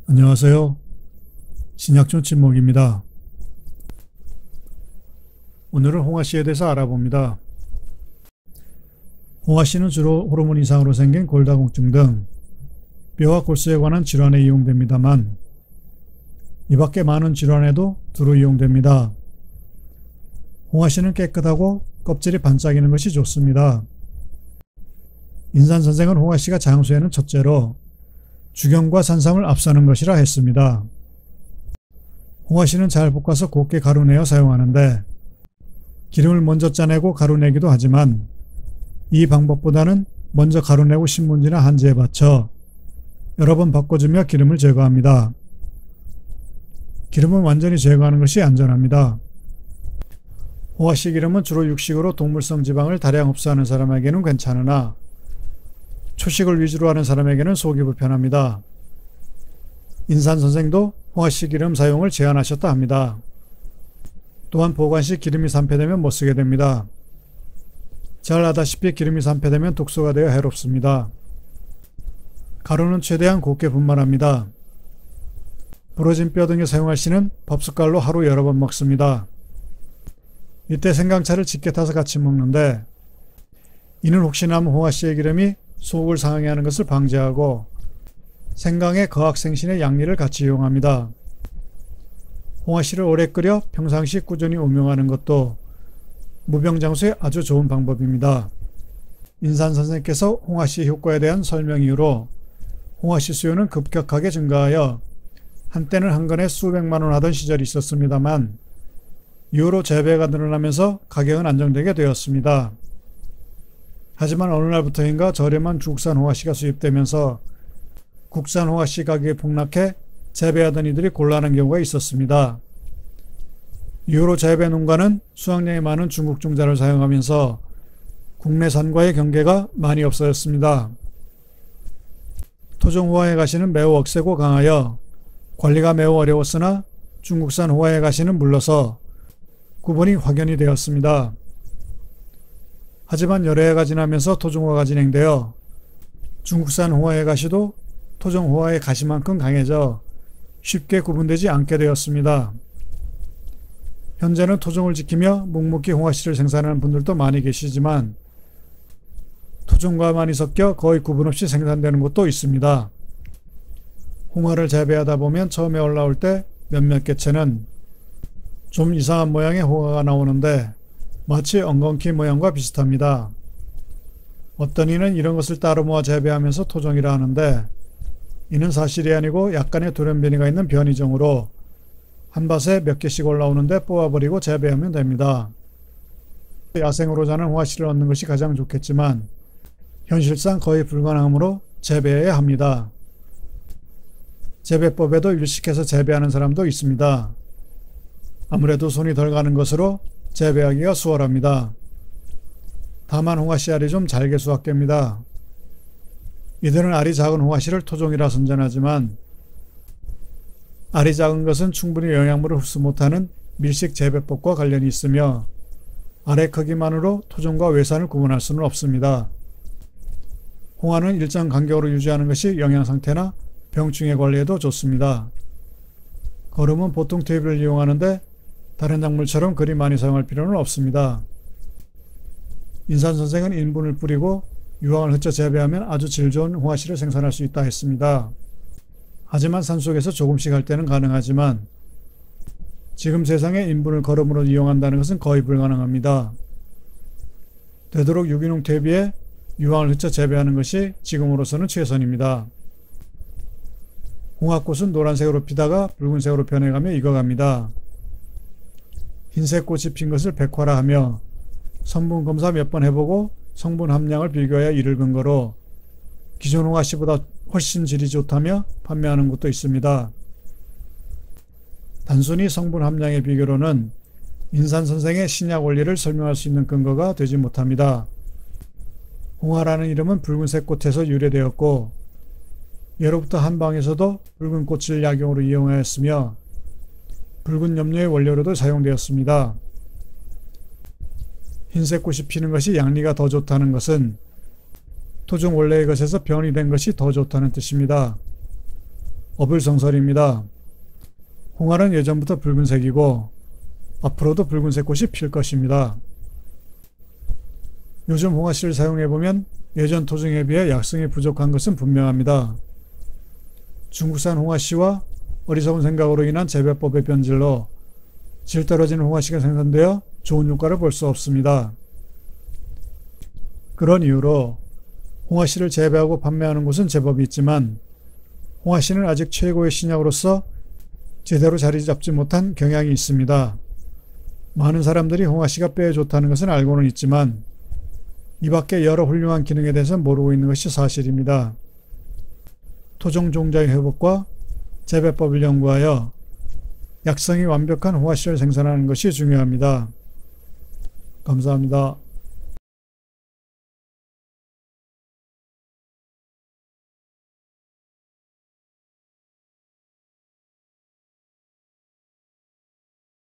안녕하세요. 신약촌 친목입니다. 오늘은 홍화씨에 대해서 알아봅니다. 홍화씨는 주로 호르몬 이상으로 생긴 골다공증 등 뼈와 골수에 관한 질환에 이용됩니다만 이 밖에 많은 질환에도 두루 이용됩니다. 홍화씨는 깨끗하고 껍질이 반짝이는 것이 좋습니다. 인산선생은 홍화씨가 장수에는 첫째로 주경과 산삼을 앞서는 것이라 했습니다. 홍화씨는 잘 볶아서 곱게 가루내어 사용하는데 기름을 먼저 짜내고 가루내기도 하지만 이 방법보다는 먼저 가루내고 신문지나 한지에 받쳐 여러 번 바꿔주며 기름을 제거합니다. 기름은 완전히 제거하는 것이 안전합니다. 홍화씨 기름은 주로 육식으로 동물성 지방을 다량 흡수하는 사람에게는 괜찮으나 초식을 위주로 하는 사람에게는 속이 불편합니다. 인산선생도 홍화씨 기름 사용을 제한하셨다 합니다. 또한 보관 시 기름이 산패되면 못쓰게 됩니다. 잘 아다시피 기름이 산패되면 독소가 되어 해롭습니다. 가루는 최대한 곱게 분말합니다. 부러진 뼈 등에 사용할 시는 밥숟갈로 하루 여러 번 먹습니다. 이때 생강차를 짙게 타서 같이 먹는데 이는 혹시 남은 홍화씨의 기름이 속을 상하게 하는 것을 방지하고 생강의 거학생신의 양리를 같이 이용합니다. 홍화씨를 오래 끓여 평상시 꾸준히 음용하는 것도 무병장수에 아주 좋은 방법입니다. 인산선생께서 홍화씨 효과에 대한 설명 이후로 홍화씨 수요는 급격하게 증가하여 한때는 한 건에 수백만 원 하던 시절이 있었습니다만 이후로 재배가 늘어나면서 가격은 안정되게 되었습니다. 하지만 어느 날부터인가 저렴한 중국산 홍화씨가 수입되면서 국산 홍화씨 가격이 폭락해 재배하던 이들이 곤란한 경우가 있었습니다. 이후로 재배 농가는 수확량이 많은 중국 종자를 사용하면서 국내산과의 경계가 많이 없어졌습니다. 토종 호화의 가시는 매우 억세고 강하여 관리가 매우 어려웠으나 중국산 호화의 가시는 물러서 구분이 확연히 되었습니다. 하지만 여러 해가 지나면서 토종호화가 진행되어 중국산 호화의 가시도 토종 호화의 가시만큼 강해져 쉽게 구분되지 않게 되었습니다. 현재는 토종을 지키며 묵묵히 홍화씨를 생산하는 분들도 많이 계시지만 토종과 많이 섞여 거의 구분 없이 생산되는 곳도 있습니다. 홍화를 재배하다 보면 처음에 올라올 때 몇몇 개체는 좀 이상한 모양의 홍화가 나오는데 마치 엉겅퀴 모양과 비슷합니다. 어떤 이는 이런 것을 따로 모아 재배하면서 토종이라 하는데 이는 사실이 아니고 약간의 돌연변이가 있는 변이종으로 한 밭에 몇 개씩 올라오는데 뽑아버리고 재배하면 됩니다. 야생으로 자는 홍화씨를 얻는 것이 가장 좋겠지만 현실상 거의 불가능하므로 재배해야 합니다. 재배법에도 일식해서 재배하는 사람도 있습니다. 아무래도 손이 덜 가는 것으로 재배하기가 수월합니다. 다만 홍화씨 알이 좀 잘게 수확됩니다. 이들은 알이 작은 홍화씨를 토종이라 선전하지만 알이 작은 것은 충분히 영양분을 흡수 못하는 밀식 재배법과 관련이 있으며 알의 크기만으로 토종과 외산을 구분할 수는 없습니다. 홍화는 일정 간격으로 유지하는 것이 영양 상태나 병충해 관리에도 좋습니다. 거름은 보통 퇴비를 이용하는데 다른 작물처럼 그리 많이 사용할 필요는 없습니다. 인산선생은 인분을 뿌리고 유황을 흩어 재배하면 아주 질 좋은 홍화씨를 생산할 수 있다 했습니다. 하지만 산속에서 조금씩 할 때는 가능하지만 지금 세상에 인분을 거름으로 이용한다는 것은 거의 불가능합니다. 되도록 유기농 퇴비에 유황을 흩어 재배하는 것이 지금으로서는 최선입니다. 홍화꽃은 노란색으로 피다가 붉은색으로 변해가며 익어갑니다. 흰색 꽃이 핀 것을 백화라 하며 성분 검사 몇 번 해보고 성분 함량을 비교하여 이를 근거로 기존 홍화씨보다 훨씬 질이 좋다며 판매하는 곳도 있습니다. 단순히 성분 함량의 비교로는 인산선생의 신약 원리를 설명할 수 있는 근거가 되지 못합니다. 홍화라는 이름은 붉은색 꽃에서 유래되었고 예로부터 한방에서도 붉은 꽃을 약용으로 이용하였으며 붉은 염료의 원료로도 사용되었습니다. 흰색 꽃이 피는 것이 양리가 더 좋다는 것은 토종 원래의 것에서 변이된 것이 더 좋다는 뜻입니다. 어불성설입니다. 홍화는 예전부터 붉은색이고 앞으로도 붉은색 꽃이 필 것입니다. 요즘 홍화씨를 사용해보면 예전 토종에 비해 약성이 부족한 것은 분명합니다. 중국산 홍화씨와 어리석은 생각으로 인한 재배법의 변질로 질 떨어지는 홍화씨가 생산되어 좋은 효과를 볼 수 없습니다. 그런 이유로 홍화씨를 재배하고 판매하는 곳은 제법 있지만 홍화씨는 아직 최고의 신약으로서 제대로 자리 잡지 못한 경향이 있습니다. 많은 사람들이 홍화씨가 뼈에 좋다는 것은 알고는 있지만 이 밖에 여러 훌륭한 기능에 대해서 모르고 있는 것이 사실입니다. 토종 종자의 회복과 재배법을 연구하여 약성이 완벽한 홍화씨를 생산하는 것이 중요합니다. 감사합니다.